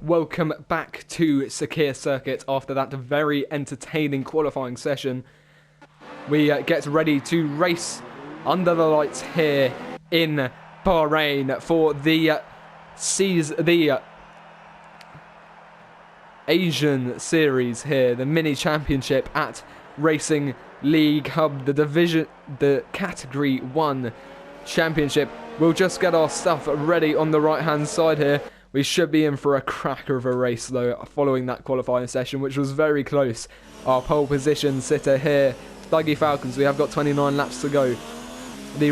welcome back to Sakir Circuit after that very entertaining qualifying session. We get ready to race under the lights here in Bahrain for the Asian Series here, the mini championship at Racing League Hub, the Category 1 championship. We'll just get our stuff ready on the right hand side here. We should be in for a cracker of a race though, following that qualifying session, which was very close. Our pole position sitter here, Dougie Falcons. We have got 29 laps to go. The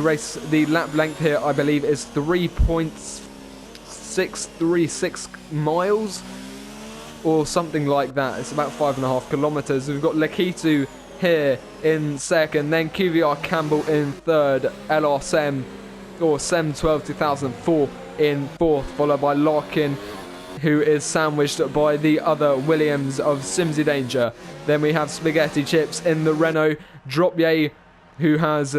lap length here, I believe, is 3.636 miles or something like that. It's about 5.5 kilometers. We've got Lakitu here in second, then QVR Campbell in third, LR Sem or Sem 12 2004 in fourth, followed by Larkin, who is sandwiched by the other Williams of Simsy Danger. Then we have Spaghetti Chips in the Renault, Dropye, who has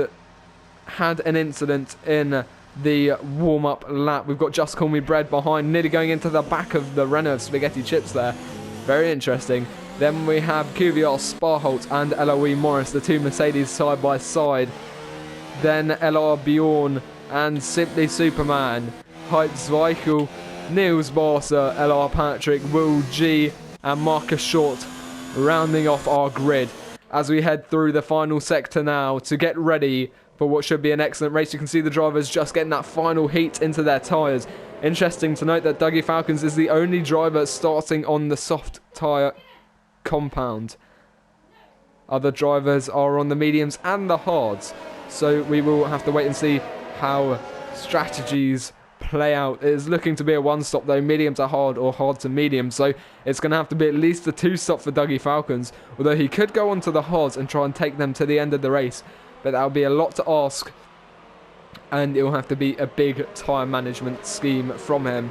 had an incident in the warm-up lap. We've got Just Call Me Bread behind, nearly going into the back of the Renault of Spaghetti Chips there. Very interesting. Then we have QVR Sparholt and LOE Morris, the two Mercedes side by side. Then LR Bjorn and Simply Superman, Hype Zweichel, Niels Barser, LR Patrick, Will G and Marcus Short rounding off our grid as we head through the final sector now to get ready for what should be an excellent race. You can see the drivers just getting that final heat into their tyres. Interesting to note that Dougie Falcons is the only driver starting on the soft tyre compound. Other drivers are on the mediums and the hards, so we will have to wait and see how strategies play out. It is looking to be a one-stop though, medium to hard or hard to medium, so it's going to have to be at least a two-stop for Dougie Falcons, although he could go onto the hards and try and take them to the end of the race, but that would be a lot to ask, and it will have to be a big tyre management scheme from him,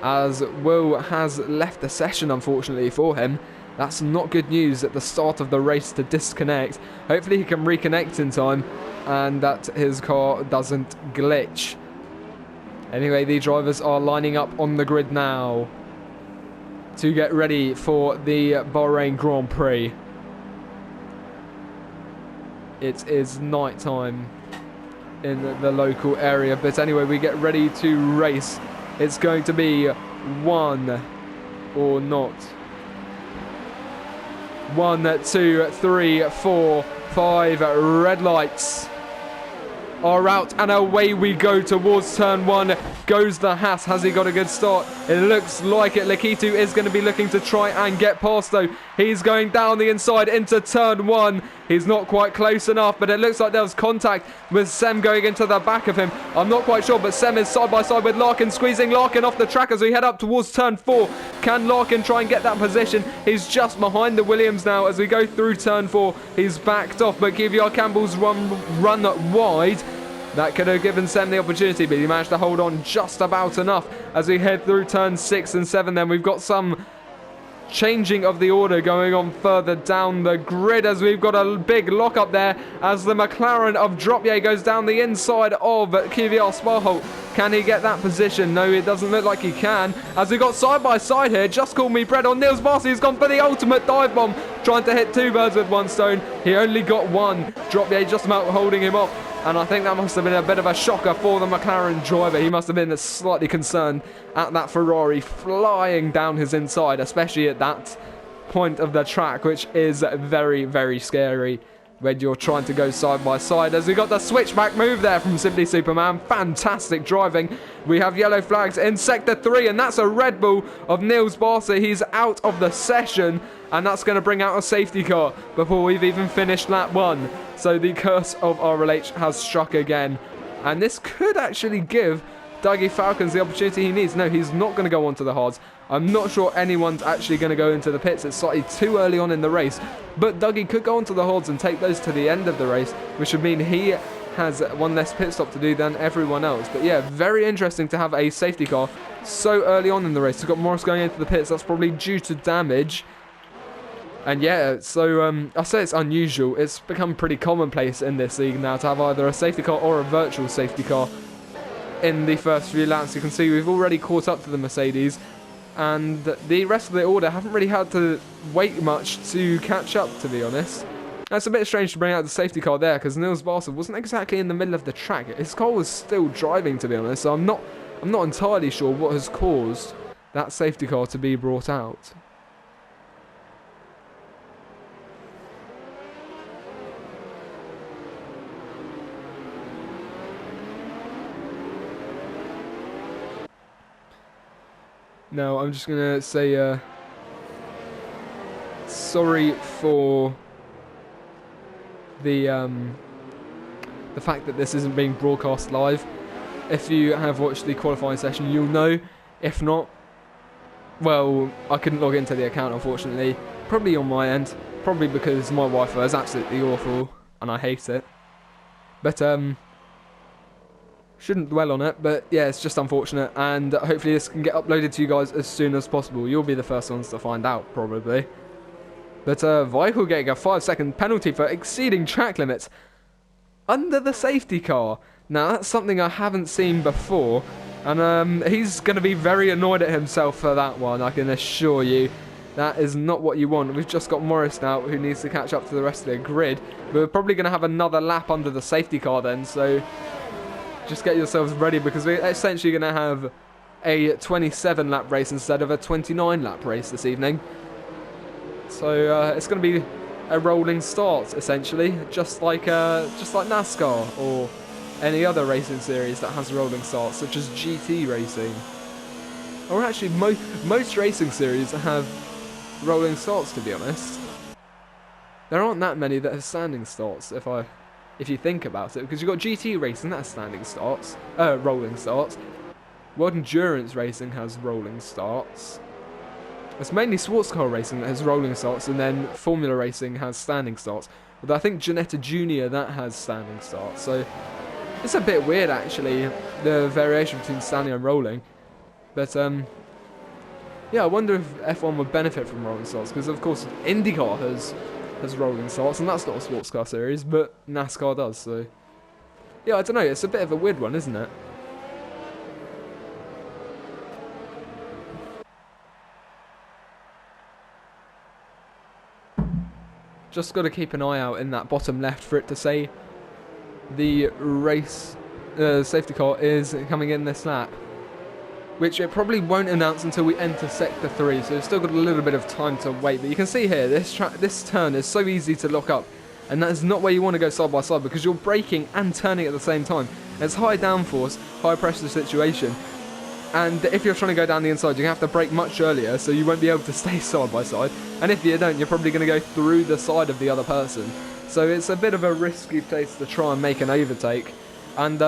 as Will has left the session unfortunately for him. That's not good news at the start of the race to disconnect. Hopefully he can reconnect in time and that his car doesn't glitch. Anyway, the drivers are lining up on the grid now to get ready for the Bahrain Grand Prix. It is night time in the local area, but anyway, we get ready to race. It's going to be one or not. 1, 2, 3, 4, 5 red lights are out, and away we go towards turn 1. Goes the Haas. Has he got a good start? It looks like it. Lakitu is going to be looking to try and get past though. He's going down the inside into turn 1. He's not quite close enough, but it looks like there was contact with Sem going into the back of him. I'm not quite sure, but Sem is side by side with Larkin, squeezing Larkin off the track as we head up towards turn 4. Can Larkin try and get that position? He's just behind the Williams now as we go through turn 4. He's backed off, but QVR Campbell's run wide. That could have given Sem the opportunity, but he managed to hold on just about enough as we head through turns 6 and 7. Then we've got some changing of the order going on further down the grid as we've got a big lock up there as the McLaren of Dropye goes down the inside of QVR Sparholt. Can he get that position? No, it doesn't look like he can, as we got side by side here. Just Call Me Bread on Niels Barsi, who's gone for the ultimate dive bomb, trying to hit two birds with one stone. He only got one. Dropye just about holding him off, and I think that must have been a bit of a shocker for the McLaren driver. He must have been slightly concerned at that Ferrari flying down his inside, especially at that point of the track, which is very, very scary when you're trying to go side by side. As we got the switchback move there from Simply Superman. Fantastic driving. We have yellow flags in sector 3, and that's a Red Bull of Niels Barser. He's out of the session, and that's going to bring out a safety car before we've even finished lap 1. So the curse of RLH has struck again, and this could actually give Dougie Falcons the opportunity he needs. No, he's not going to go onto the hards. I'm not sure anyone's actually going to go into the pits. It's slightly too early on in the race, but Dougie could go onto the hards and take those to the end of the race, which would mean he has one less pit stop to do than everyone else. But yeah, very interesting to have a safety car so early on in the race. We've got Morris going into the pits. That's probably due to damage. And yeah, so I say it's unusual. It's become pretty commonplace in this league now to have either a safety car or a virtual safety car in the first few laps. You can see we've already caught up to the Mercedes. And the rest of the order haven't really had to wait much to catch up, to be honest. That's a bit strange to bring out the safety car there, because Nils Barson wasn't exactly in the middle of the track. His car was still driving, to be honest, so I'm not entirely sure what has caused that safety car to be brought out. Now, I'm just going to say sorry for the fact that this isn't being broadcast live. If you have watched the qualifying session, you'll know. If not, well, I couldn't log into the account, unfortunately. Probably on my end. Probably because my Wi-Fi is absolutely awful and I hate it. But, shouldn't dwell on it, but yeah, it's just unfortunate, and hopefully this can get uploaded to you guys as soon as possible. You'll be the first ones to find out, probably. But Weichel getting a 5-second penalty for exceeding track limits under the safety car. Now, that's something I haven't seen before, and he's going to be very annoyed at himself for that one, I can assure you. That is not what you want. We've just got Morris now, who needs to catch up to the rest of the grid. We're probably going to have another lap under the safety car then, so just get yourselves ready, because we're essentially going to have a 27 lap race instead of a 29 lap race this evening. So it's going to be a rolling start, essentially, just like NASCAR or any other racing series that has rolling starts, such as GT racing. Or actually, most racing series have rolling starts, to be honest. There aren't that many that have standing starts, if you think about it, because you've got GT racing that has standing starts, rolling starts. World Endurance racing has rolling starts. It's mainly sports car racing that has rolling starts, and then Formula racing has standing starts. Although I think Ginetta Junior that has standing starts, so it's a bit weird actually, the variation between standing and rolling. But yeah, I wonder if F1 would benefit from rolling starts, because of course IndyCar has rolling starts, and that's not a sports car series, but NASCAR does, so yeah, I don't know, it's a bit of a weird one, isn't it? Just got to keep an eye out in that bottom left for it to say the race safety car is coming in this lap, which it probably won't announce until we enter Sector 3, so we've still got a little bit of time to wait. But you can see here, this turn is so easy to lock up, and that is not where you want to go side by side, because you're braking and turning at the same time. It's high downforce, high pressure situation, and if you're trying to go down the inside, you have to brake much earlier, so you won't be able to stay side by side, and if you don't, you're probably going to go through the side of the other person. So it's a bit of a risky place to try and make an overtake, and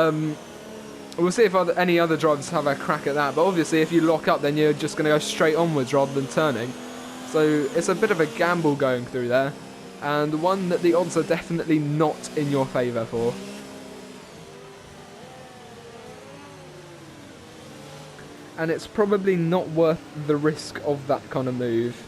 we'll see if any other drivers have a crack at that. But obviously, if you lock up, then you're just going to go straight onwards rather than turning. So it's a bit of a gamble going through there, and one that the odds are definitely not in your favour for. And it's probably not worth the risk of that kind of move.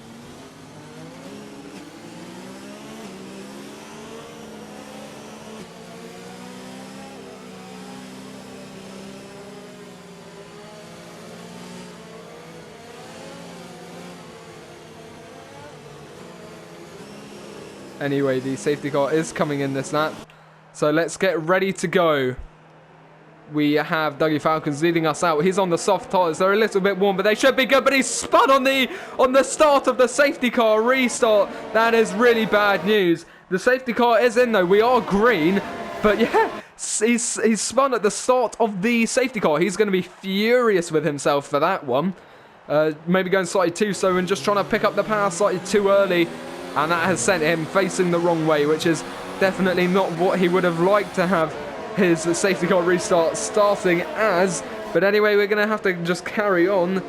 Anyway, the safety car is coming in this lap, so let's get ready to go. We have Dougie Falcons leading us out. He's on the soft tyres. They're a little bit warm, but they should be good. But he's spun on the start of the safety car restart. That is really bad news. The safety car is in though. We are green, but yeah, he's spun at the start of the safety car. He's going to be furious with himself for that one. Maybe going slightly too slow and just trying to pick up the power slightly too early. And that has sent him facing the wrong way, which is definitely not what he would have liked to have his safety car restart starting as. But anyway, we're going to have to just carry on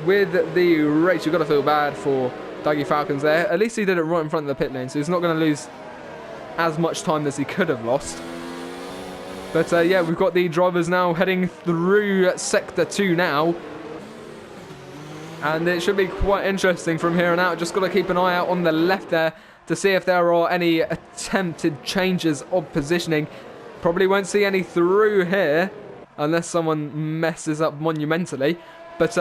with the race. You've got to feel bad for Dougie Falcons there. At least he did it right in front of the pit lane, so he's not going to lose as much time as he could have lost. But yeah, we've got the drivers now heading through Sector 2 now. And it should be quite interesting from here on out. Just got to keep an eye out on the left there to see if there are any attempted changes of positioning. Probably won't see any through here unless someone messes up monumentally. But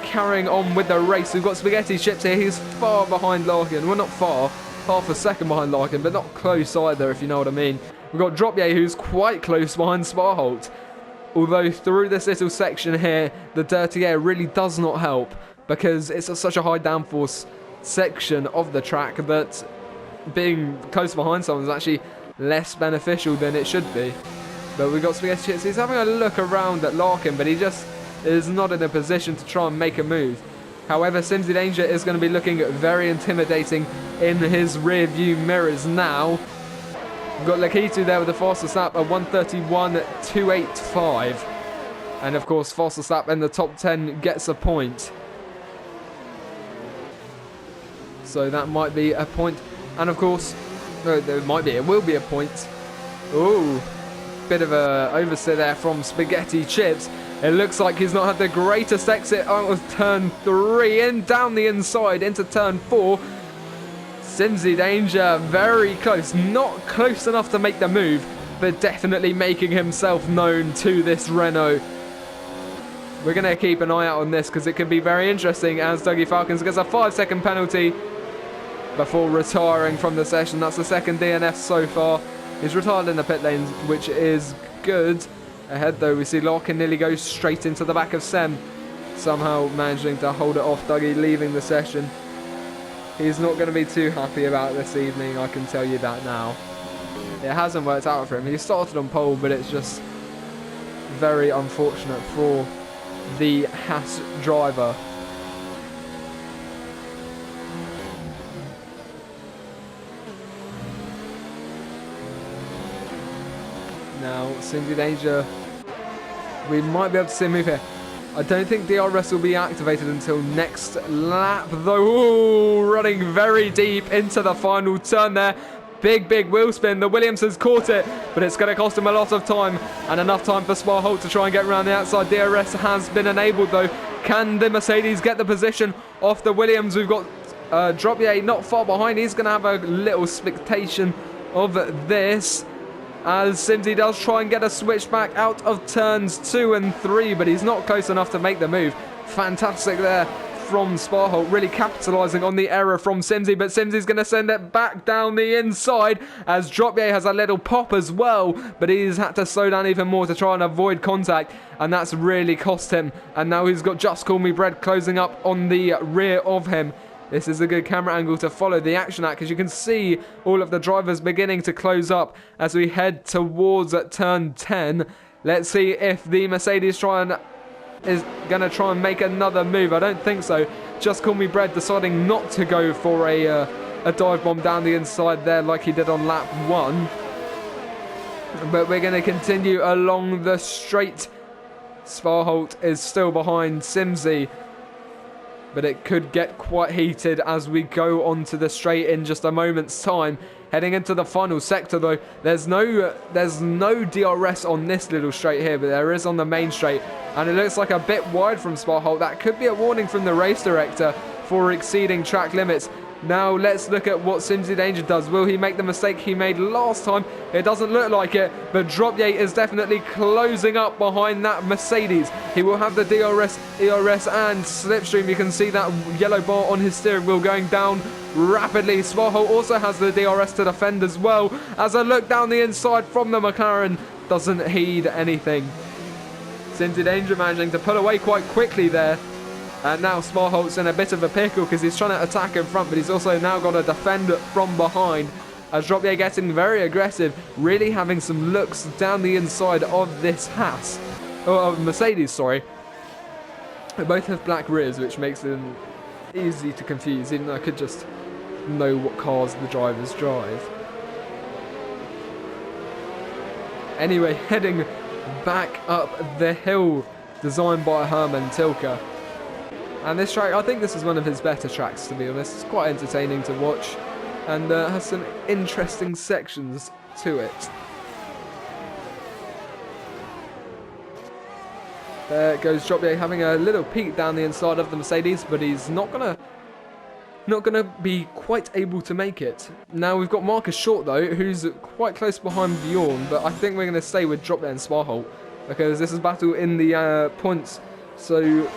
carrying on with the race. We've got Spaghetti Chips here. He's far behind Larkin. Well, not far. Half a second behind Larkin, but not close either, if you know what I mean. We've got Dropye, who's quite close behind Sparholt. Although through this little section here, the dirty air really does not help, because it's such a high downforce section of the track that being close behind someone is actually less beneficial than it should be. But we've got Spaghetti Chips. He's having a look around at Larkin, but he just is not in a position to try and make a move. However, Simsy Danger is going to be looking very intimidating in his rear view mirrors now. We've got Lakitu there with the fastest lap at 1:31.285. And of course, fastest lap in the top 10 gets a point. So that might be a point. And of course, no, it will be a point. Ooh, bit of a oversteer there from Spaghetti Chips. It looks like he's not had the greatest exit out of turn 3 and down the inside into turn 4. Simsy Danger very close, not close enough to make the move, but definitely making himself known to this Renault. We're going to keep an eye out on this because it could be very interesting as Dougie Falcons gets a 5-second penalty before retiring from the session. That's the second DNF so far. He's retired in the pit lanes, which is good. Ahead though, we see Larkin nearly go straight into the back of Sem, somehow managing to hold it off Dougie leaving the session. He's not going to be too happy about this evening, I can tell you that now. It hasn't worked out for him. He started on pole, but it's just very unfortunate for the Haas driver. Now, Simsy Danger, we might be able to see him move here. I don't think DRS will be activated until next lap, though. Ooh, running very deep into the final turn there. Big wheel spin. The Williams has caught it, but it's going to cost him a lot of time, and enough time for Sparholt to try and get around the outside. DRS has been enabled, though. Can the Mercedes get the position off the Williams? We've got Dropye not far behind. He's going to have a little expectation of this, as Simsy does try and get a switch back out of turns 2 and 3, but he's not close enough to make the move. Fantastic there from Sparholt, really capitalising on the error from Simsy, but Simsy's going to send it back down the inside as Dropye has a little pop as well, but he's had to slow down even more to try and avoid contact, and that's really cost him. And now he's got Just Call Me Bread closing up on the rear of him. This is a good camera angle to follow the action at, because you can see all of the drivers beginning to close up as we head towards turn 10. Let's see if the Mercedes is going to try and make another move. I don't think so. Just Call Me Bread deciding not to go for a dive bomb down the inside there like he did on lap 1. But we're going to continue along the straight. Sparholt is still behind Simsy, but it could get quite heated as we go onto the straight in just a moment's time. Heading into the final sector though, there's no DRS on this little straight here, but there is on the main straight, and it looks like a bit wide from Sparholt. That could be a warning from the race director for exceeding track limits. Now let's look at what Simsy Danger does. Will he make the mistake he made last time? It doesn't look like it, but Dropye is definitely closing up behind that Mercedes. He will have the DRS, ERS and slipstream. You can see that yellow bar on his steering wheel going down rapidly. Sparholt also has the DRS to defend as well, as a look down the inside from the McLaren doesn't heed anything. Simsy Danger managing to pull away quite quickly there. And now Sparholt's in a bit of a pickle because he's trying to attack in front, but he's also now got to defend from behind. As Dropye getting very aggressive, really having some looks down the inside of this Haas. Oh, Mercedes, sorry. They both have black rears, which makes them easy to confuse, even though I could just know what cars the drivers drive. Anyway, heading back up the hill, designed by Herman Tilke. And this track, I think this is one of his better tracks, to be honest. It's quite entertaining to watch, and has some interesting sections to it. There goes Dropye having a little peek down the inside of the Mercedes, but he's not gonna be quite able to make it. Now we've got Marcus Short though, who's quite close behind Bjorn, but I think we're gonna stay with Dropye and Sparholt because this is battle in the points. So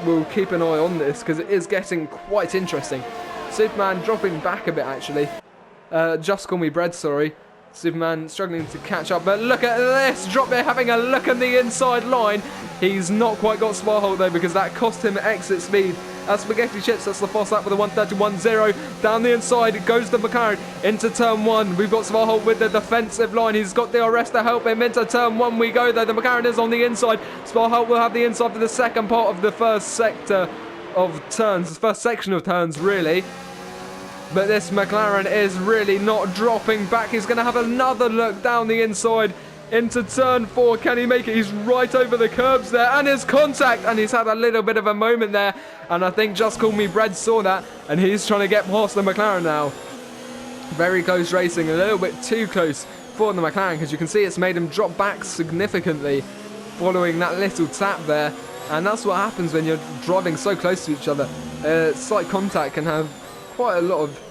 we'll keep an eye on this because it is getting quite interesting. Superman dropping back a bit, actually. Just Call Me Bread, sorry. Superman struggling to catch up, but look at this. Drop there having a look at the inside line. He's not quite got Sparhold though because that cost him exit speed. As Spaghetti Chips, that's the fast lap with a 1:31.0. Down the inside, it goes to McLaren into turn 1. We've got Sparhold with the defensive line. He's got DRS to help him into turn 1. We go though. The McLaren is on the inside. Sparhold will have the inside for the second part of the first sector of turns, the first section of turns, really. But this McLaren is really not dropping back. He's going to have another look down the inside into turn 4. Can he make it? He's right over the curbs there. And his contact. And he's had a little bit of a moment there. And I think Just Call Me Bread saw that. And he's trying to get past the McLaren now. Very close racing. A little bit too close for the McLaren. Because you can see it's made him drop back significantly following that little tap there. And that's what happens when you're driving so close to each other. Slight contact can have quite a lot of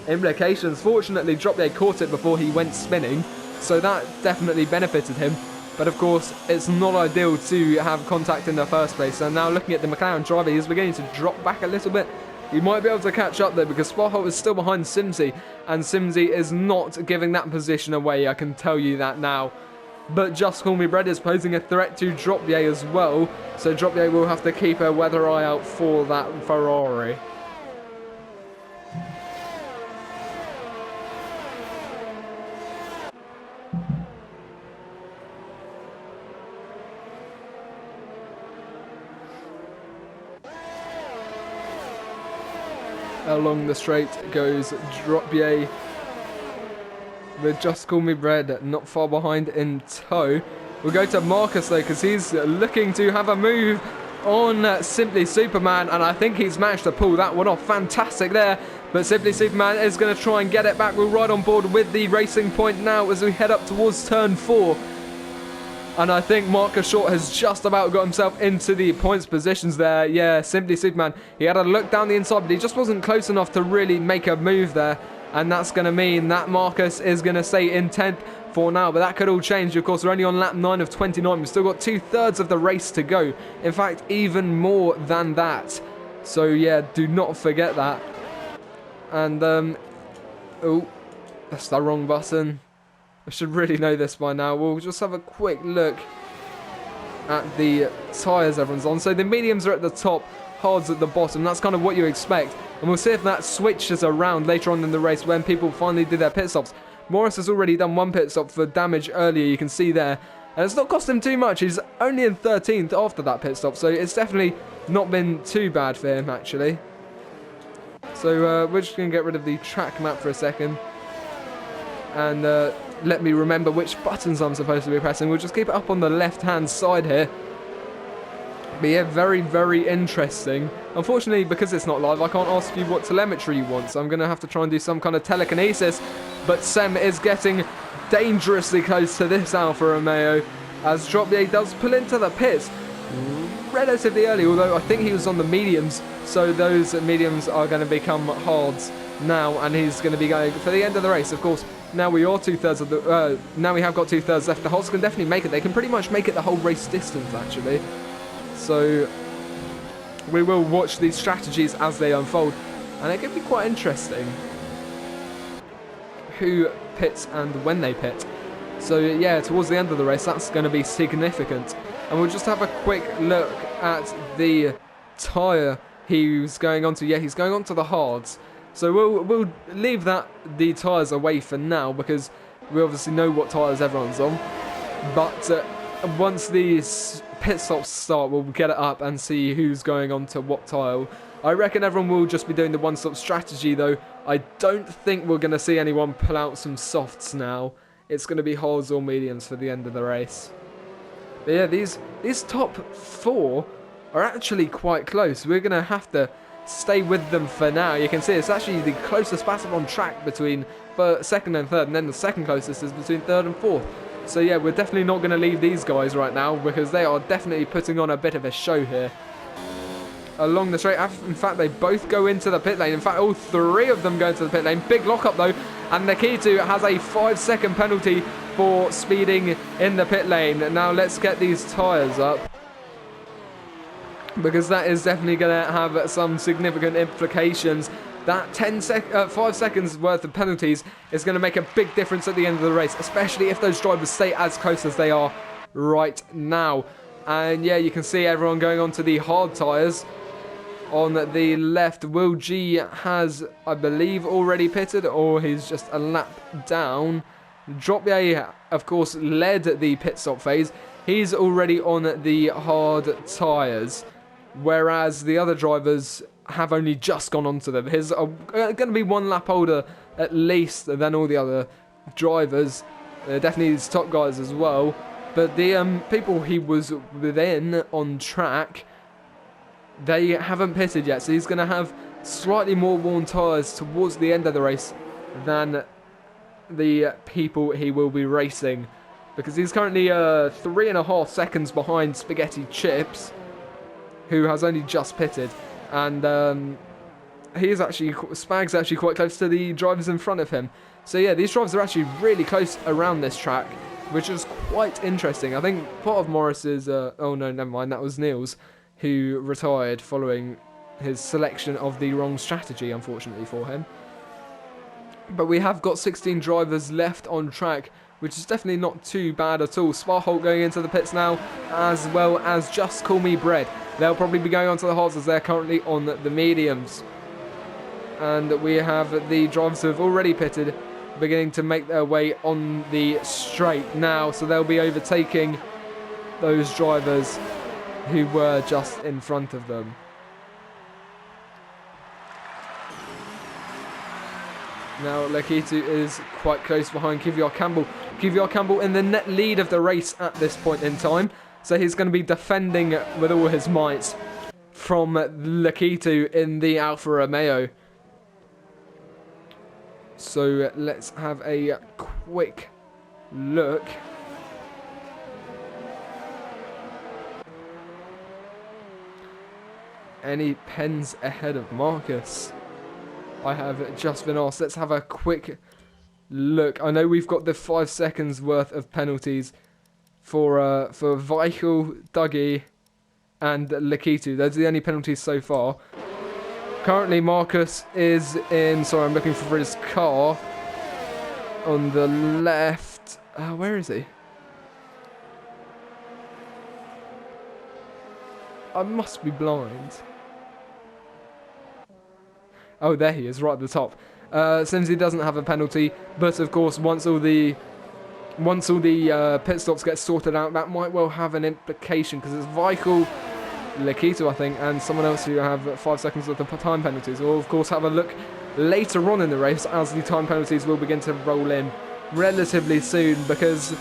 implications. Fortunately, Droppier caught it before he went spinning, so that definitely benefited him. But of course, it's not ideal to have contact in the first place. So now looking at the McLaren driver, he's beginning to drop back a little bit. He might be able to catch up though because Sparhold is still behind Simsy, and Simsy is not giving that position away, I can tell you that now. But Just Call Me Bread is posing a threat to Droppier as well, so Droppier will have to keep a weather eye out for that Ferrari. Along the straight goes Droppier with Just Call Me Bread not far behind in tow. We'll go to Marcus though because he's looking to have a move on Simply Superman, and I think he's managed to pull that one off. Fantastic there, but Simply Superman is going to try and get it back. We're right on board with the racing point now as we head up towards turn 4. And I think Marcus Short has just about got himself into the points positions there. Yeah, Simply Superman. He had a look down the inside, but he just wasn't close enough to really make a move there. And that's going to mean that Marcus is going to stay in 10th for now. But that could all change. Of course, we're only on lap 9 of 29. We've still got 2/3 of the race to go. In fact, even more than that. So, yeah, do not forget that. And, oh, that's the wrong button. I should really know this by now. We'll just have a quick look at the tyres everyone's on. So the mediums are at the top, hards at the bottom. That's kind of what you expect. And we'll see if that switches around later on in the race when people finally do their pit stops. Morris has already done one pit stop for damage earlier, you can see there. And it's not cost him too much. He's only in 13th after that pit stop. So it's definitely not been too bad for him, actually. So we're just going to get rid of the track map for a second. And let me remember which buttons I'm supposed to be pressing. We'll just keep it up on the left-hand side here. But yeah, very, very interesting. Unfortunately, because it's not live, I can't ask you what telemetry you want. So I'm going to have to try and do some kind of telekinesis. But Sem is getting dangerously close to this Alfa Romeo as Droppier does pull into the pits relatively early. Although I think he was on the mediums. So those mediums are going to become hards now. And he's going to be going for the end of the race, of course. Now we are 2/3 of the. Now we have got 2/3 left. The Holts can definitely make it. They can pretty much make it the whole race distance, actually. So we will watch these strategies as they unfold, and it could be quite interesting who pits and when they pit. So yeah, towards the end of the race, that's going to be significant. And we'll just have a quick look at the tyre he's going on to. Yeah, he's going on to the hards. So we'll leave the tyres away for now because we obviously know what tyres everyone's on. But once these pit stops start, we'll get it up and see who's going on to what tyre. I reckon everyone will just be doing the one-stop strategy though. I don't think we're going to see anyone pull out some softs now. It's going to be hards or mediums for the end of the race. But yeah, these top 4 are actually quite close. We're going to have to stay with them for now. You can see it's actually the closest battle on track between second and third, and then the second closest is between 3rd and 4th. So yeah, we're definitely not going to leave these guys right now because they are definitely putting on a bit of a show here. Along the straight, in fact, they both go into the pit lane. In fact, all 3 of them go into the pit lane. Big lockup though, and Nikitu has a 5-second penalty for speeding in the pit lane. Now let's get these tyres up. because that is definitely going to have some significant implications. That 5 seconds worth of penalties is going to make a big difference at the end of the race, especially if those drivers stay as close as they are right now. And yeah, you can see everyone going on to the hard tyres. On the left, Will G has, I believe, already pitted, or he's just a lap down. Dropier, of course, led the pit stop phase. He's already on the hard tyres, whereas the other drivers have only just gone onto them. His are going to be one lap older at least than all the other drivers. Definitely his top guys as well. But the people he was within on track, they haven't pitted yet. So he's going to have slightly more worn tyres towards the end of the race than the people he will be racing. Because he's currently 3.5 seconds behind Spaghetti Chips, who has only just pitted. And Spag's actually quite close to the drivers in front of him. So yeah, these drivers are actually really close around this track, which is quite interesting. I think part of Morris's... oh no, never mind, that was Neil's, who retired following his selection of the wrong strategy, unfortunately for him. But we have got 16 drivers left on track, which is definitely not too bad at all. Sparholt going into the pits now, as well as Just Call Me Bread. They'll probably be going on to the hards as they're currently on the mediums. And we have the drivers who have already pitted beginning to make their way on the straight now. So they'll be overtaking those drivers who were just in front of them. Now Lakitu is quite close behind Kvyat Campbell. Kvyat Campbell in the net lead of the race at this point in time. So he's going to be defending with all his might from Lakitu in the Alfa Romeo. So let's have a quick look. Any pens ahead of Marcus? I have just been asked. Let's have a quick look. I know we've got the 5 seconds worth of penalties for Weichel, Dougie, and Lakitu. Those are the only penalties so far. Currently, Marcus is in... Sorry, I'm looking for his car. On the left... where is he? I must be blind. Oh, there he is, right at the top. Seems he doesn't have a penalty, but of course, once all the pit stops get sorted out, that might well have an implication, because it's Weichel, Lakitu, I think, and someone else who have 5 seconds worth of time penalties. We'll, of course, have a look later on in the race as the time penalties will begin to roll in relatively soon, because,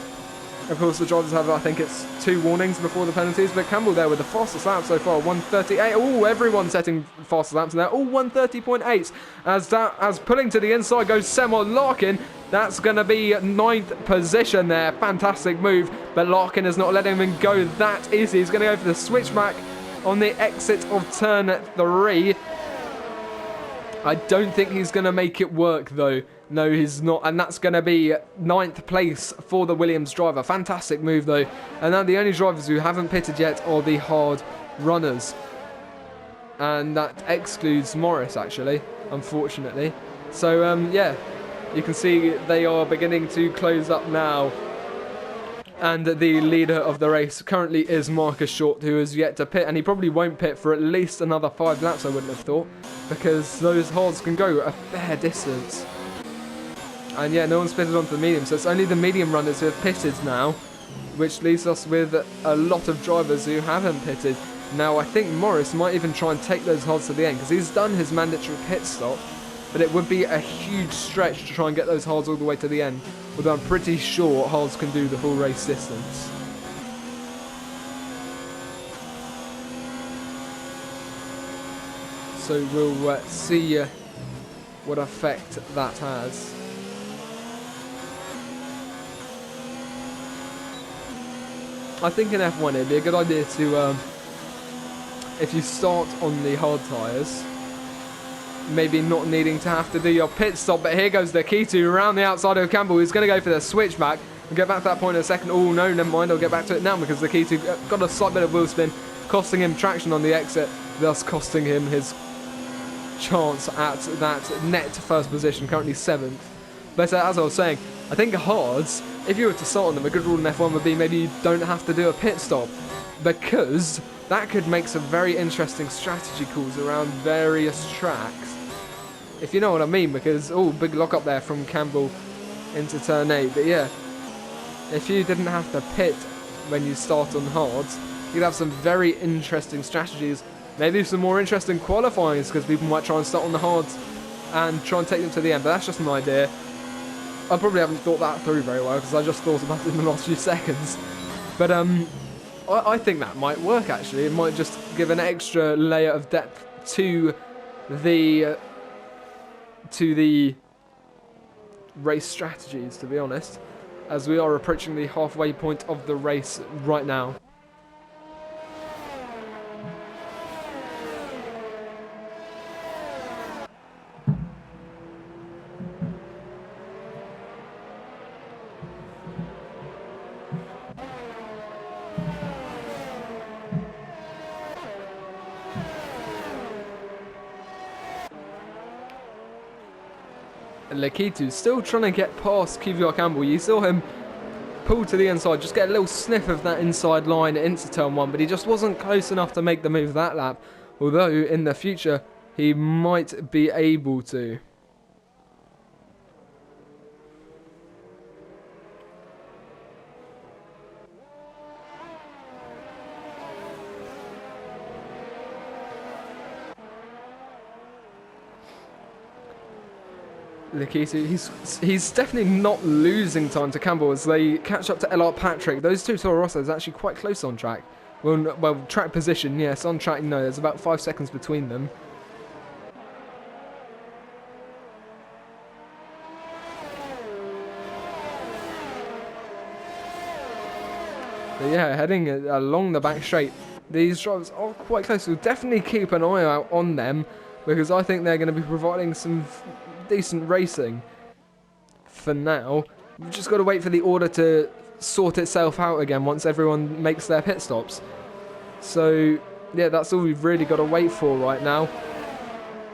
of course, the drivers have, I think it's 2 warnings before the penalties, but Campbell there with the fastest lap so far, 1:38. Oh, everyone's setting fastest laps there, all 1:30.8. As pulling to the inside goes Seymour Larkin. That's going to be 9th position there. Fantastic move, but Larkin is not letting him go that easy. He's going to go for the switchback on the exit of turn 3. I don't think he's going to make it work, though. No, he's not. And that's going to be 9th place for the Williams driver. Fantastic move, though. And now the only drivers who haven't pitted yet are the hard runners. And that excludes Morris, actually, unfortunately. So, yeah, you can see they are beginning to close up now. And the leader of the race currently is Marcus Short, who is yet to pit. And he probably won't pit for at least another 5 laps, I wouldn't have thought. Because those hards can go a fair distance. And yeah, no one's pitted onto the medium. So it's only the medium runners who have pitted now. Which leaves us with a lot of drivers who haven't pitted. Now, I think Morris might even try and take those hards to the end. Because he's done his mandatory pit stop. But it would be a huge stretch to try and get those hards all the way to the end. Although I'm pretty sure hards can do the full race distance. So we'll see what effect that has. I think in F1 it'd be a good idea to, if you start on the hard tyres, maybe not needing to have to do your pit stop. But here goes the Lakitu around the outside of Campbell. He's going to go for the switchback. We'll get back to that point in a second. Oh, no, never mind. I'll get back to it now because the Lakitu got a slight bit of wheel spin. costing him traction on the exit, thus costing him his chance at that net first position, currently 7th. But as I was saying, I think hards, if you were to start on them, a good rule in F1 would be maybe you don't have to do a pit stop, because that could make some very interesting strategy calls around various tracks, if you know what I mean, because, oh, big lock up there from Campbell into turn 8, but yeah, if you didn't have to pit when you start on hards, you'd have some very interesting strategies, maybe some more interesting qualifyings, because people might try and start on the hards and try and take them to the end, but that's just an idea. I probably haven't thought that through very well, because I just thought about it in the last few seconds, but I think that might work actually. It might just give an extra layer of depth to the race strategies, to be honest, as we are approaching the halfway point of the race right now. Lakitu still trying to get past QVR Campbell. You saw him pull to the inside, just get a little sniff of that inside line into turn 1, but he just wasn't close enough to make the move that lap, although in the future he might be able to. Lakitu, he's definitely not losing time to Campbell as they catch up to LR Patrick. Those two Toro Rossos are actually quite close on track. Well, track position, yes. On track, no. There's about 5 seconds between them. But yeah, heading along the back straight. These drivers are quite close. We'll definitely keep an eye out on them, because I think they're going to be providing some decent racing. For now, we've just got to wait for the order to sort itself out again once everyone makes their pit stops. So yeah, that's all we've really got to wait for right now.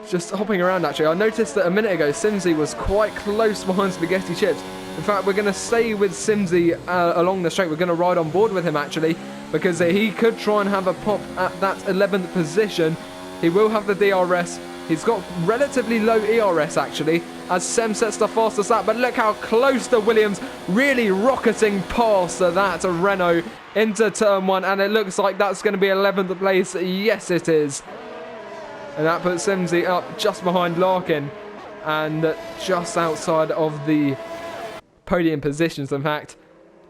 Just hopping around actually, I noticed that a minute ago Simsy was quite close behind Spaghetti Chips. In fact, we're going to stay with Simsy along the straight. We're going to ride on board with him actually, because he could try and have a pop at that 11th position. He will have the DRS. He's got relatively low ERS actually, as Sem sets the fastest lap, but look how close to Williams, really rocketing past that Renault into turn 1, and it looks like that's going to be 11th place. Yes, it is. And that puts Simsy up just behind Larkin and just outside of the podium positions. In fact,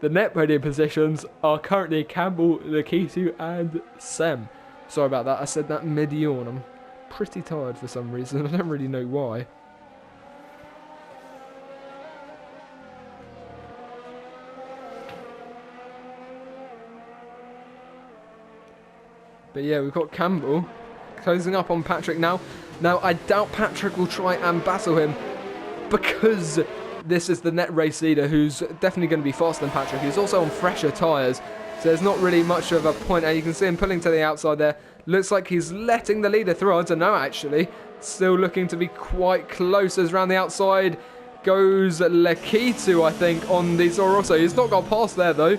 the net podium positions are currently Campbell, Lakitu and Sem. Sorry about that, I said that mid-yawn. I'm pretty tired for some reason, I don't really know why. But yeah, we've got Campbell closing up on Patrick now. Now, I doubt Patrick will try and battle him, because this is the net race leader who's definitely going to be faster than Patrick. He's also on fresher tyres, so there's not really much of a point. And you can see him pulling to the outside there. Looks like he's letting the leader through. I don't know, actually. Still looking to be quite close, as round the outside goes Lakitu, I think, on the Toro Rosso. He's not got past there, though.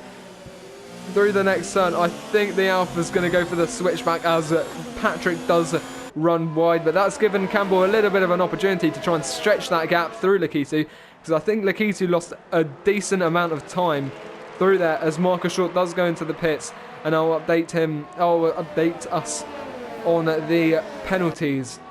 Through the next turn, I think the Alpha's going to go for the switchback, as Patrick does run wide. But that's given Campbell a little bit of an opportunity to try and stretch that gap through Lakitu, because I think Lakitu lost a decent amount of time through there, as Marcus Short does go into the pits. And I'll update us on the penalties,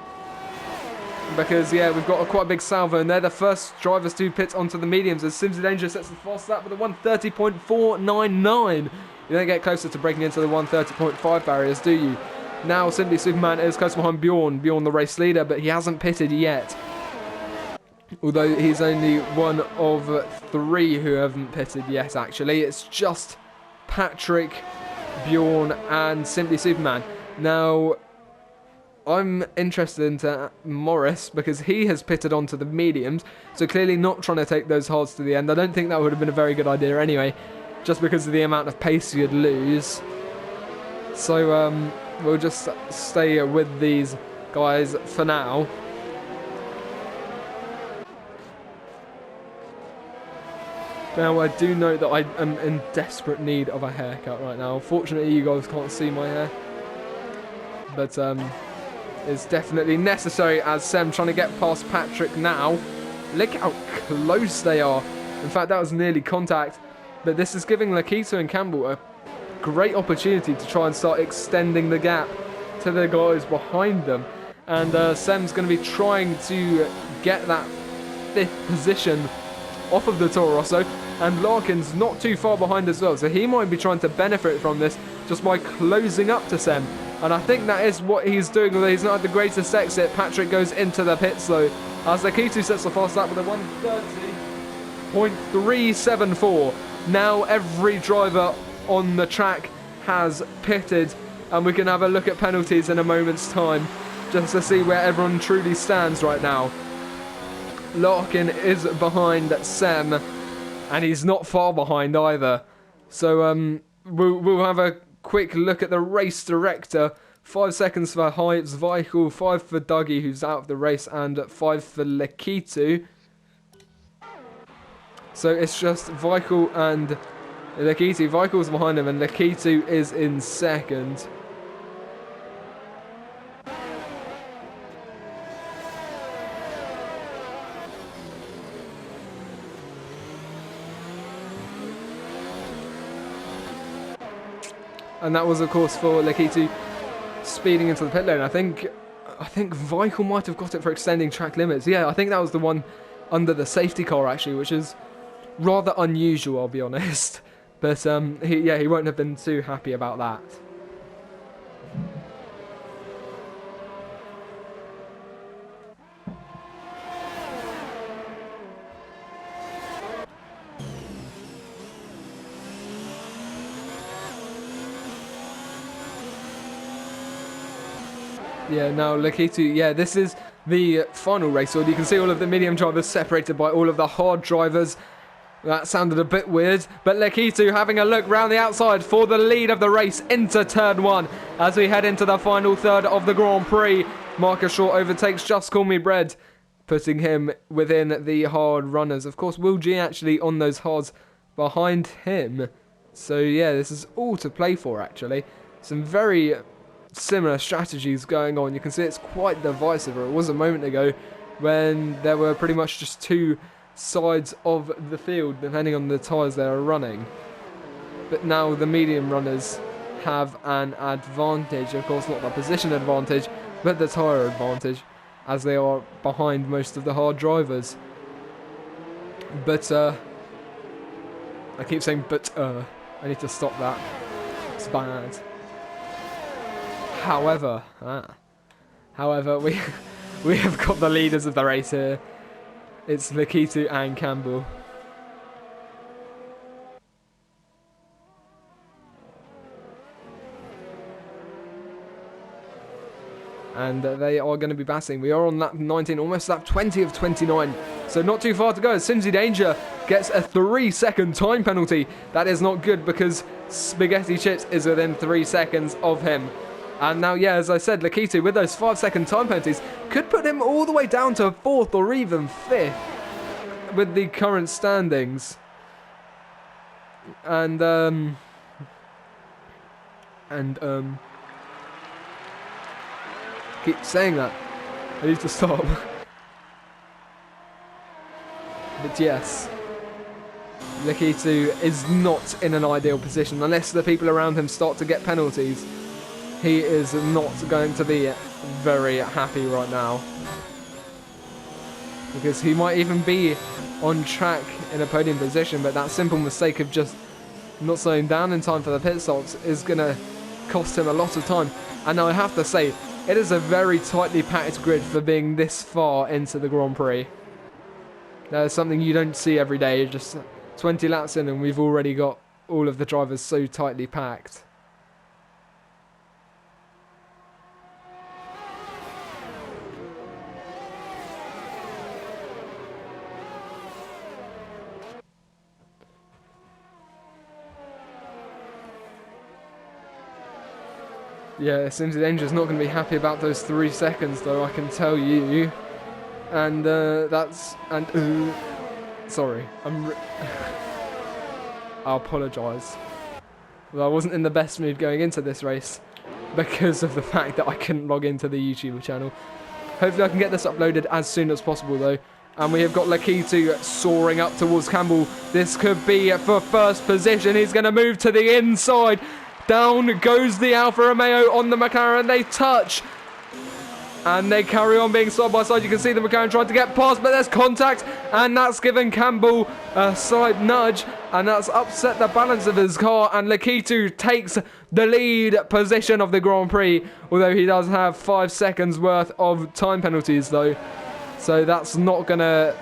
because yeah, we've got quite a big salvo, and they're the first drivers to pit onto the mediums, as Simsy Danger sets the fast lap with a 1:30.499. You don't get closer to breaking into the 1:30.5 barriers, do you? Now Simply Superman is close behind Bjorn the race leader, but he hasn't pitted yet, although he's only one of 3 who haven't pitted yet actually. It's just Patrick, Bjorn and Simply Superman. Now, I'm interested into Morris, because he has pitted onto the mediums, so clearly not trying to take those hards to the end. I don't think that would have been a very good idea anyway, just because of the amount of pace you'd lose. So we'll just stay with these guys for now. Now, I do know that I am in desperate need of a haircut right now. Fortunately, you guys can't see my hair. But it's definitely necessary as Sem trying to get past Patrick now. Look how close they are. In fact, that was nearly contact. But this is giving Lakito and Campbell a great opportunity to try and start extending the gap to the guys behind them. And Sem's going to be trying to get that 5th position off of the Toro Rosso, and Larkin's not too far behind as well, so he might be trying to benefit from this just by closing up to Sem, and I think that is what he's doing, although he's not had the greatest exit. Patrick goes into the pits though, as Lakitu sets the fast lap with a 1:30.374. Now every driver on the track has pitted, and we can have a look at penalties in a moment's time, just to see where everyone truly stands right now. Larkin is behind Sem, and he's not far behind either. So we'll have a quick look at the race director. 5 seconds for Hype's Weichel, 5 for Dougie, who's out of the race, and 5 for Lakitu. So it's just Weichel and Lakitu. Weichel's behind him, and Lakitu is in second. And that was, of course, for Lakitu speeding into the pit lane. I think Weichel might have got it for extending track limits. Yeah, I think that was the one under the safety car, actually, which is rather unusual, I'll be honest. But he won't have been too happy about that. Yeah, now Lakitu, yeah, this is the final race order. You can see all of the medium drivers separated by all of the hard drivers. That sounded a bit weird, but Lakitu having a look round the outside for the lead of the race into turn 1 as we head into the final third of the Grand Prix. Marcus Short overtakes Just Call Me Bread, putting him within the hard runners. Of course, Will G actually on those hards behind him. So yeah, this is all to play for actually. Some very similar strategies going on. You can see it's quite divisive, or it was a moment ago when there were pretty much just two sides of the field depending on the tyres they are running. But now the medium runners have an advantage, of course not the position advantage, but the tyre advantage, as they are behind most of the hard drivers. But I keep saying but I need to stop that. It's bad. However, we have got the leaders of the race here. It's Lakitu and Campbell. And they are going to be battling. We are on lap 19, almost lap 20 of 29. So not too far to go. Simsy Danger gets a 3-second time penalty. That is not good because Spaghetti Chips is within 3 seconds of him. And now, yeah, as I said, Lakitu with those 5-second time penalties could put him all the way down to 4th or even 5th with the current standings. And keep saying that. I need to stop. But yes, Lakitu is not in an ideal position unless the people around him start to get penalties. He is not going to be very happy right now, because he might even be on track in a podium position, but that simple mistake of just not slowing down in time for the pit stops is going to cost him a lot of time. And I have to say, it is a very tightly packed grid for being this far into the Grand Prix. That is something you don't see every day. Just 20 laps in and we've already got all of the drivers so tightly packed. Yeah, it seems the Angel's not going to be happy about those 3 seconds, though, I can tell you. And sorry, I apologise. Well, I wasn't in the best mood going into this race because of the fact that I couldn't log into the YouTube channel. Hopefully I can get this uploaded as soon as possible, though. And we have got Lakitu soaring up towards Campbell. This could be for first position. He's going to move to the inside. Down goes the Alfa Romeo on the McLaren. They touch. And they carry on being side by side. You can see the McLaren trying to get past, but there's contact. And that's given Campbell a slight nudge. And that's upset the balance of his car. And Lakitu takes the lead position of the Grand Prix. Although he does have 5 seconds worth of time penalties, though. So that's not going to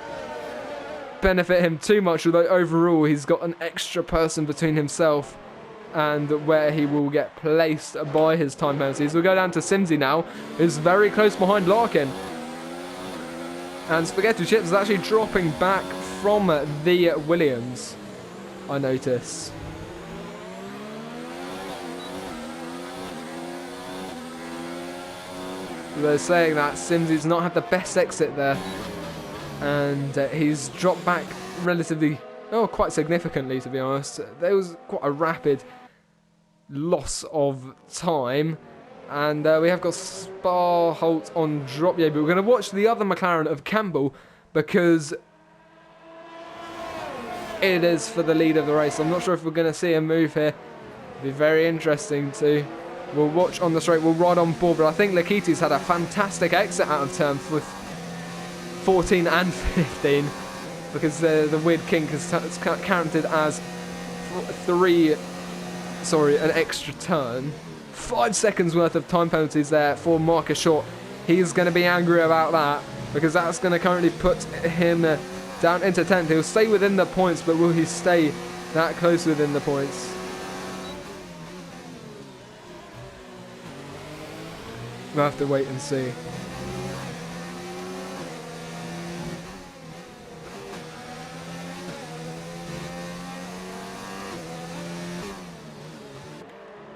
benefit him too much. Although overall, he's got an extra person between himself and where he will get placed by his time penalties. We'll go down to Simsy now, who's very close behind Larkin. And Spaghetti Chips is actually dropping back from the Williams, I notice. They're saying that Simsy's not had the best exit there. And he's dropped back relatively, quite significantly, to be honest. There was quite a rapid loss of time. And we have got Spa Holt on drop. Yeah, but we're going to watch the other McLaren of Campbell because it is for the lead of the race. I'm not sure if we're going to see a move here. It'll be very interesting to... We'll watch on the straight, we'll ride on board, but I think Lakiti's had a fantastic exit out of turn with 14 and 15 because the Weird King is counted as an extra turn. 5 seconds worth of time penalties there for Marcus Short. He's going to be angry about that because that's going to currently put him down into 10th. He'll stay within the points, but will he stay that close within the points? We'll have to wait and see.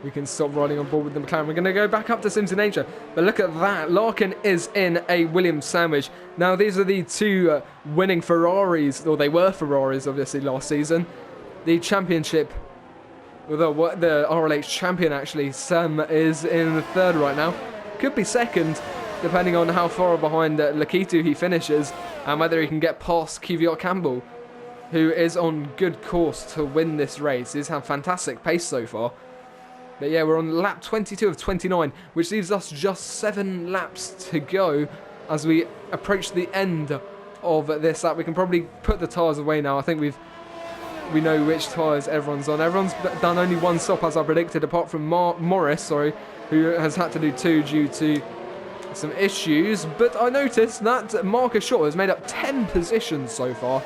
We can stop riding on board with the McLaren. We're going to go back up to Simpson Nature. But look at that. Larkin is in a Williams sandwich. Now, these are the two winning Ferraris. Or they were Ferraris, obviously, last season. The championship... Although the RLH champion, actually, Sam, is in third right now. Could be second, depending on how far behind Lakitu he finishes and whether he can get past Kvyat Campbell, who is on good course to win this race. He's had fantastic pace so far. But yeah, we're on lap 22 of 29, which leaves us just 7 laps to go as we approach the end of this lap. We can probably put the tyres away now. I think we know which tyres everyone's on. Everyone's done only 1 stop as I predicted, apart from Morris, who has had to do 2 due to some issues. But I noticed that Marcus Short has made up 10 positions so far,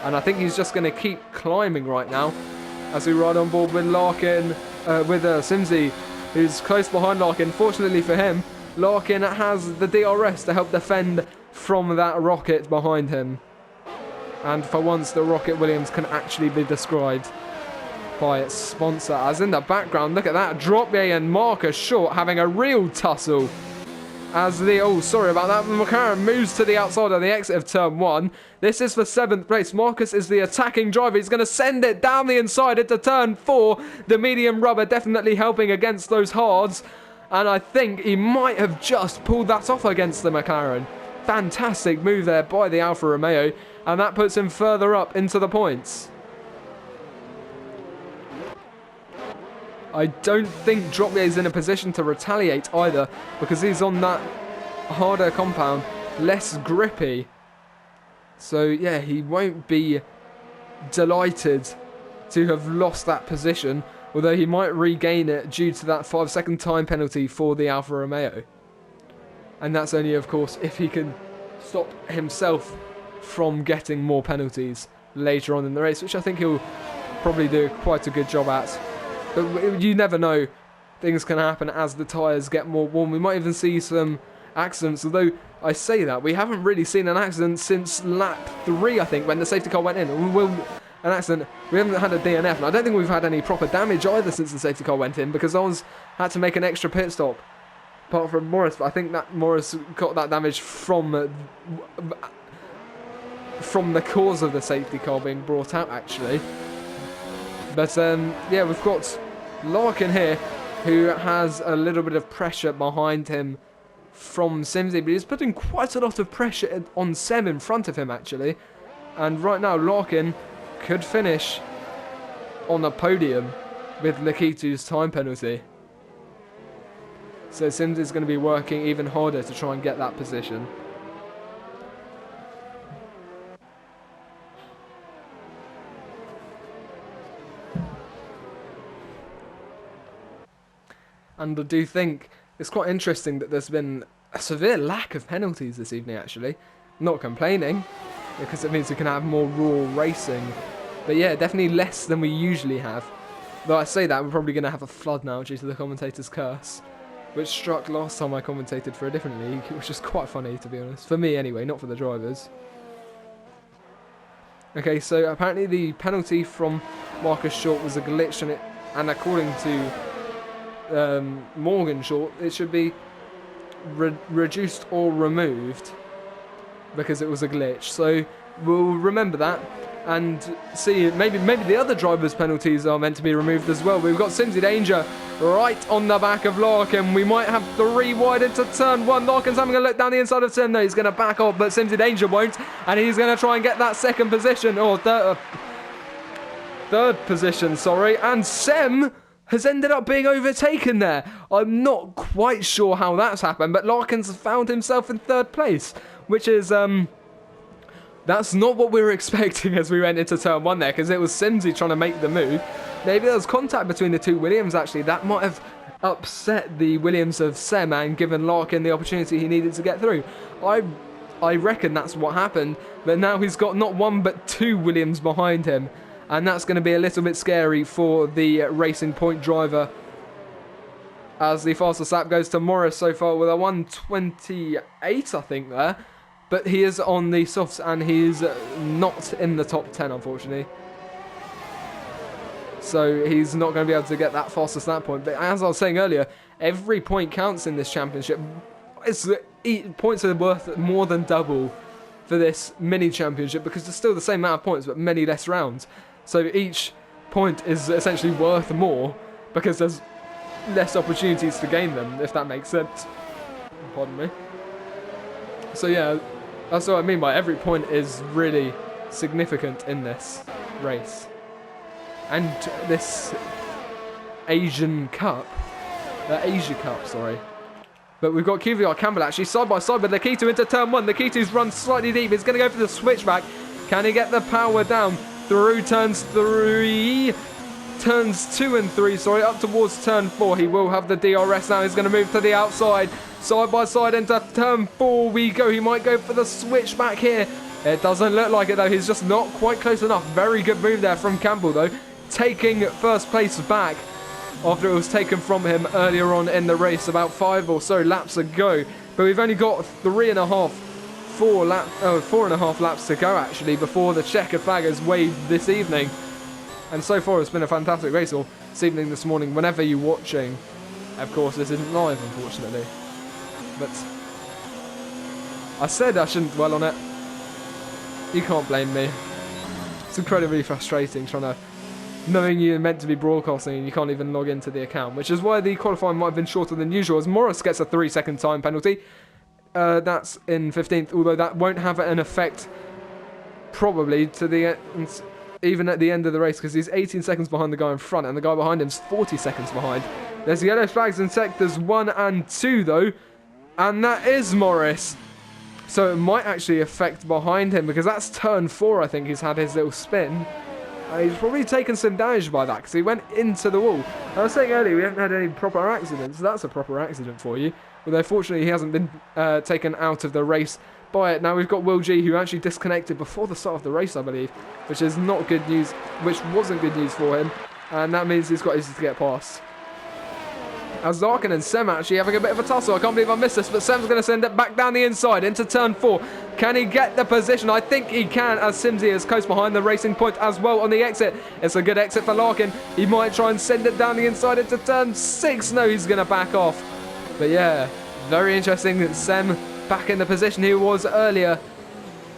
and I think he's just going to keep climbing right now as we ride on board with Larkin, with Simsy, who's close behind Larkin. Fortunately for him, Larkin has the DRS to help defend from that rocket behind him. And for once, the Rocket Williams can actually be described by its sponsor. As in the background, look at that, Droppier and Marcus Short having a real tussle. As the, sorry about that, McLaren moves to the outside of the exit of turn 1. This is for 7th place. Marcus is the attacking driver. He's going to send it down the inside into turn 4. The medium rubber definitely helping against those hards. And I think he might have just pulled that off against the McLaren. Fantastic move there by the Alfa Romeo. And that puts him further up into the points. I don't think Droppier is in a position to retaliate either, because he's on that harder compound, less grippy. So yeah, he won't be delighted to have lost that position, although he might regain it due to that 5-second time penalty for the Alfa Romeo. And that's only, of course, if he can stop himself from getting more penalties later on in the race, which I think he'll probably do quite a good job at. But you never know. Things can happen as the tyres get more warm. We might even see some accidents, although I say that, we haven't really seen an accident since lap 3, I think, when the safety car went in. We'll an accident. We haven't had a DNF, and I don't think we've had any proper damage either since the safety car went in, because Oz had to make an extra pit stop. Apart from Morris, but I think that Morris got that damage from the cause of the safety car being brought out, actually. But yeah, we've got Larkin here, who has a little bit of pressure behind him from Simsy, but he's putting quite a lot of pressure on Sem in front of him, actually. And right now, Larkin could finish on the podium with Lakitu's time penalty. So Sims is going to be working even harder to try and get that position. And I do think it's quite interesting that there's been a severe lack of penalties this evening, actually. Not complaining, because it means we can have more raw racing. But yeah, definitely less than we usually have. Though I say that, we're probably going to have a flood now due to the commentator's curse, which struck last time I commentated for a different league, which is quite funny, to be honest. For me, anyway, not for the drivers. Okay, so apparently the penalty from Marcus Short was a glitch, and according to Morgan Short, it should be reduced or removed because it was a glitch. So we'll remember that and see. Maybe the other drivers' penalties are meant to be removed as well. We've got Simsy Danger right on the back of Larkin. We might have 3 wide into turn 1. Larkin's having a look down the inside of Sim. No, he's going to back off, but Simsy Danger won't, and he's going to try and get that second position, or third position, sorry. And Sem has ended up being overtaken there. I'm not quite sure how that's happened, but Larkin's found himself in 3rd place, which is, that's not what we were expecting as we went into turn 1 there, because it was Simsy trying to make the move. Maybe there was contact between the two Williams, actually. That might have upset the Williams of Sem and given Larkin the opportunity he needed to get through. I reckon that's what happened, but now he's got not 1 but 2 Williams behind him. And that's going to be a little bit scary for the Racing Point driver, as the fastest lap goes to Morris so far with a 1:28, I think, there. But he is on the softs, and he's not in the top 10, unfortunately. So he's not going to be able to get that fastest lap point. But as I was saying earlier, every point counts in this championship. Points are worth more than double for this mini championship, because there's still the same amount of points, but many less rounds. So each point is essentially worth more because there's less opportunities to gain them, if that makes sense. Pardon me. So yeah, that's what I mean by every point is really significant in this race. And this Asia Cup, sorry. But we've got QVR Campbell actually side by side with Lakitu into turn 1. Lakitu's run slightly deep. He's going to go for the switchback. Can he get the power down through turns 2 and 3, sorry, up towards turn 4. He will have the DRS now. He's going to move to the outside. Side by side into turn 4 we go. He might go for the switchback here. It doesn't look like it, though. He's just not quite close enough. Very good move there from Campbell, though. Taking first place back after it was taken from him earlier on in the race, about 5 or so laps ago. But we've only got 4 and a half laps to go, actually, before the checkered flag is waved this evening. And so far, it's been a fantastic race, or this evening, this morning, whenever you're watching. Of course, this isn't live, unfortunately. But I said I shouldn't dwell on it. You can't blame me. It's incredibly frustrating knowing you're meant to be broadcasting and you can't even log into the account, which is why the qualifying might have been shorter than usual, as Morris gets a 3-second time penalty. That's in 15th, although that won't have an effect probably to the even at the end of the race, because he's 18 seconds behind the guy in front and the guy behind him's 40 seconds behind. There's yellow flags in sectors 1 and 2 though, and that is Morris. So it might actually affect behind him, because that's turn 4, I think. He's had his little spin. He's probably taken some damage by that, because he went into the wall. I was saying earlier, we haven't had any proper accidents. That's a proper accident for you. Although, fortunately, he hasn't been taken out of the race by it. Now, we've got Will G, who actually disconnected before the start of the race, I believe, which is not good news, which wasn't good news for him. And that means he's got easy to get past. as Larkin and Sem actually having a bit of a tussle. I can't believe I missed this, but Sem's going to send it back down the inside into turn 4. Can he get the position? I think he can, as Simsy is close behind the racing point as well on the exit. It's a good exit for Larkin. He might try and send it down the inside into turn 6. No, he's going to back off. But yeah, very interesting that Sem back in the position he was earlier.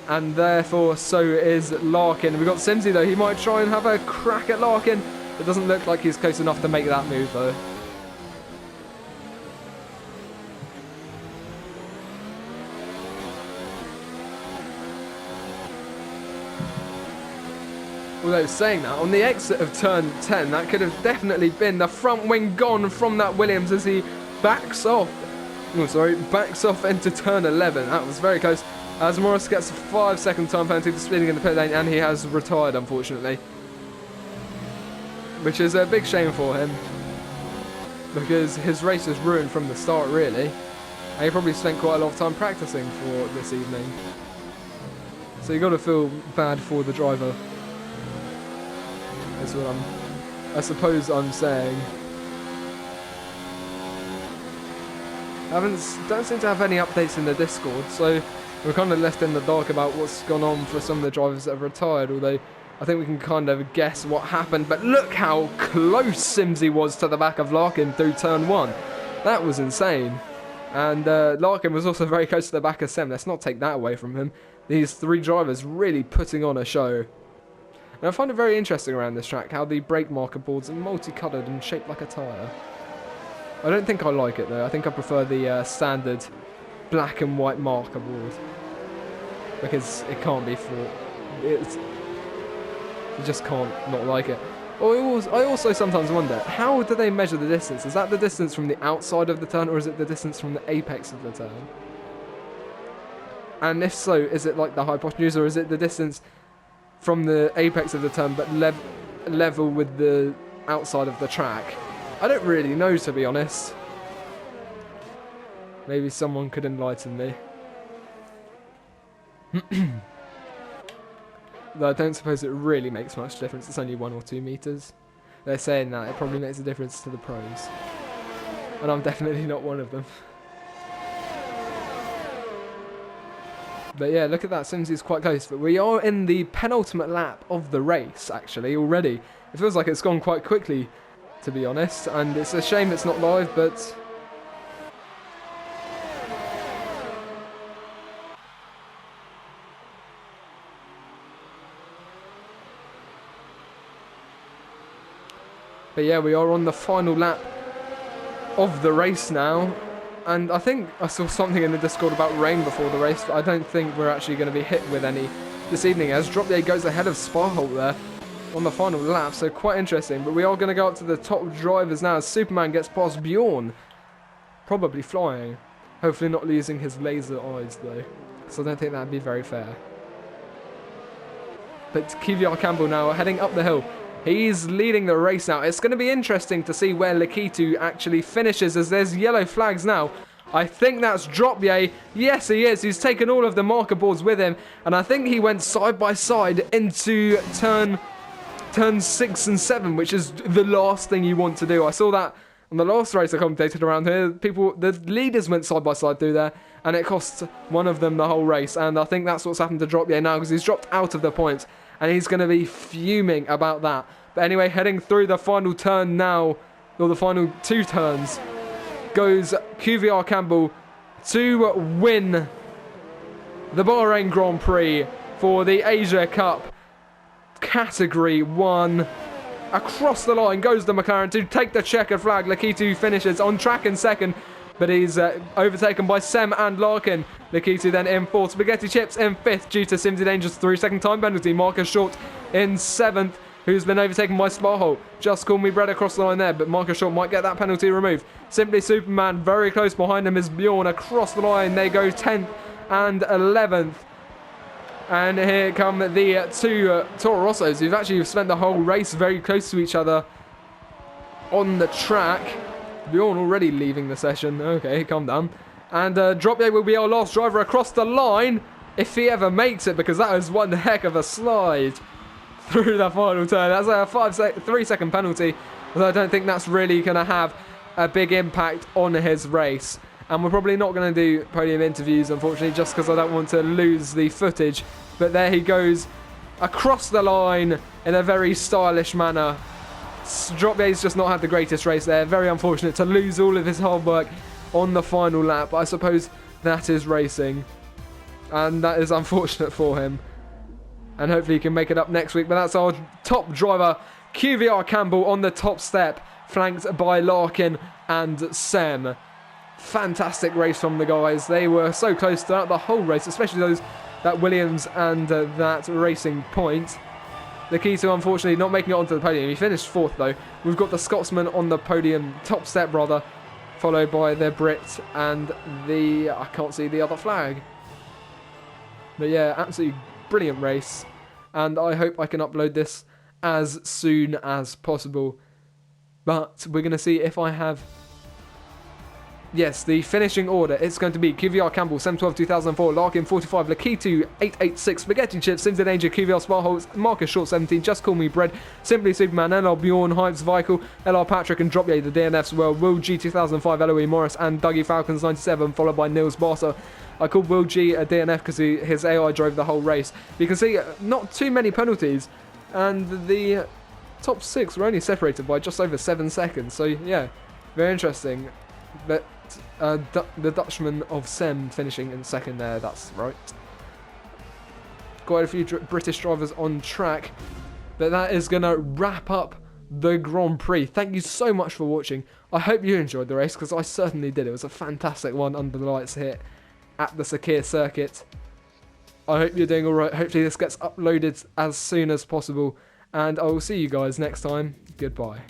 And therefore, so is Larkin. We've got Simsy, though. He might try and have a crack at Larkin. It doesn't look like he's close enough to make that move, though. Although saying that, on the exit of turn 10, that could have definitely been the front wing gone from that Williams as he backs off. Oh, sorry, backs off into turn 11. That was very close. As Morris gets a 5-second time penalty for speeding in the pit lane, and he has retired, unfortunately. Which is a big shame for him, because his race is ruined from the start, really. And he probably spent quite a lot of time practicing for this evening. So you got to feel bad for the driver. That's what I suppose I'm saying. Don't seem to have any updates in the Discord, so we're kind of left in the dark about what's gone on for some of the drivers that have retired, although I think we can kind of guess what happened. But look how close Simsy was to the back of Larkin through turn 1. That was insane. And Larkin was also very close to the back of Sem. Let's not take that away from him. These 3 drivers really putting on a show. And I find it very interesting around this track how the brake marker boards are multicoloured and shaped like a tyre. I don't think I like it though. I think I prefer the standard black and white marker board, because it can't be for you just can't not like it. I also sometimes wonder, how do they measure the distance? Is that the distance from the outside of the turn, or is it the distance from the apex of the turn? And if so, is it like the hypotenuse, or is it the distance from the apex of the turn but level with the outside of the track? I don't really know, to be honest. Maybe someone could enlighten me. Though I don't suppose it really makes much difference. It's only 1 or 2 meters. They're saying that it probably makes a difference to the pros. And I'm definitely not one of them. But yeah, look at that. Simsy's quite close. But we are in the penultimate lap of the race, actually, already. It feels like it's gone quite quickly, to be honest. And it's a shame it's not live, but... But yeah, we are on the final lap of the race now. And I think I saw something in the Discord about rain before the race, but I don't think we're actually going to be hit with any this evening, as Drop Day goes ahead of Sparholt there on the final lap, so quite interesting. But we are going to go up to the top drivers now as Superman gets past Bjorn, probably flying. Hopefully not losing his laser eyes though, so I don't think that would be very fair. But Kvyat Campbell now heading up the hill. He's leading the race now. It's going to be interesting to see where Lakitu actually finishes, as there's yellow flags now. I think that's Dropye. Yes, he is. He's taken all of the marker boards with him. And I think he went side by side into turn 6 and 7, which is the last thing you want to do. I saw that on the last race I commentated around here. The leaders went side by side through there, and it cost one of them the whole race. And I think that's what's happened to Dropye now, because he's dropped out of the points. And he's going to be fuming about that. But anyway, heading through the final turn now, or the final 2 turns, goes Kvyat Campbell to win the Bahrain Grand Prix for the Asia Cup Category 1. Across the line goes the McLaren to take the checkered flag. Lakitu finishes on track in second, but he's overtaken by Sem and Larkin. Lakitu then in 4th. Spaghetti Chips in 5th due to Simsy Danger's 3-second time penalty. Marcus Short in 7th, who's been overtaken by Sparholt. Just Call Me Bread across the line there, but Marcus Short might get that penalty removed. Simply Superman very close behind him is Bjorn. Across the line they go 10th and 11th. And here come the 2 Toro Rossos, who've actually spent the whole race very close to each other on the track. Bjorn already leaving the session. Okay, calm down. And Dropye will be our last driver across the line, if he ever makes it, because that was one heck of a slide through the final turn. That's a 3-second penalty, although I don't think that's really going to have a big impact on his race. And we're probably not going to do podium interviews, unfortunately, just because I don't want to lose the footage. But there he goes across the line in a very stylish manner. Dropié's just not had the greatest race there. Very unfortunate to lose all of his hard work on the final lap. But I suppose that is racing. And that is unfortunate for him. And hopefully he can make it up next week. But that's our top driver, QVR Campbell, on the top step, flanked by Larkin and Sem. Fantastic race from the guys. They were so close throughout the whole race, especially those that Williams and that Racing Point. The key to, unfortunately, not making it onto the podium. He finished 4th, though. We've got the Scotsman on the podium, top step, rather, followed by the Brit and the... I can't see the other flag. But yeah, absolutely brilliant race. And I hope I can upload this as soon as possible. But we're going to see if I have... Yes, the finishing order. It's going to be QVR Campbell, 712 2004, Larkin 45, Lakitu 886, Spaghetti Chips, Sims in Danger, QVR Sparholes, Marcus Short 17, Just Call Me Bread, Simply Superman, LR Bjorn, Hypes Vikel, LR Patrick and Dropié, the DNFs were Will G 2005, Eloise Morris and Dougie Falcons 97, followed by Nils Barsa. I called Will G a DNF because his AI drove the whole race. But you can see not too many penalties, and the top 6 were only separated by just over 7 seconds. So yeah, very interesting. But the Dutchman of Sem finishing in 2nd there, that's right. Quite a few British drivers on track. But that is going to wrap up the Grand Prix. Thank you so much for watching. I hope you enjoyed the race, because I certainly did. It was a fantastic one under the lights here at the Sakir circuit. I hope you're doing alright. Hopefully this gets uploaded as soon as possible. And I will see you guys next time. Goodbye.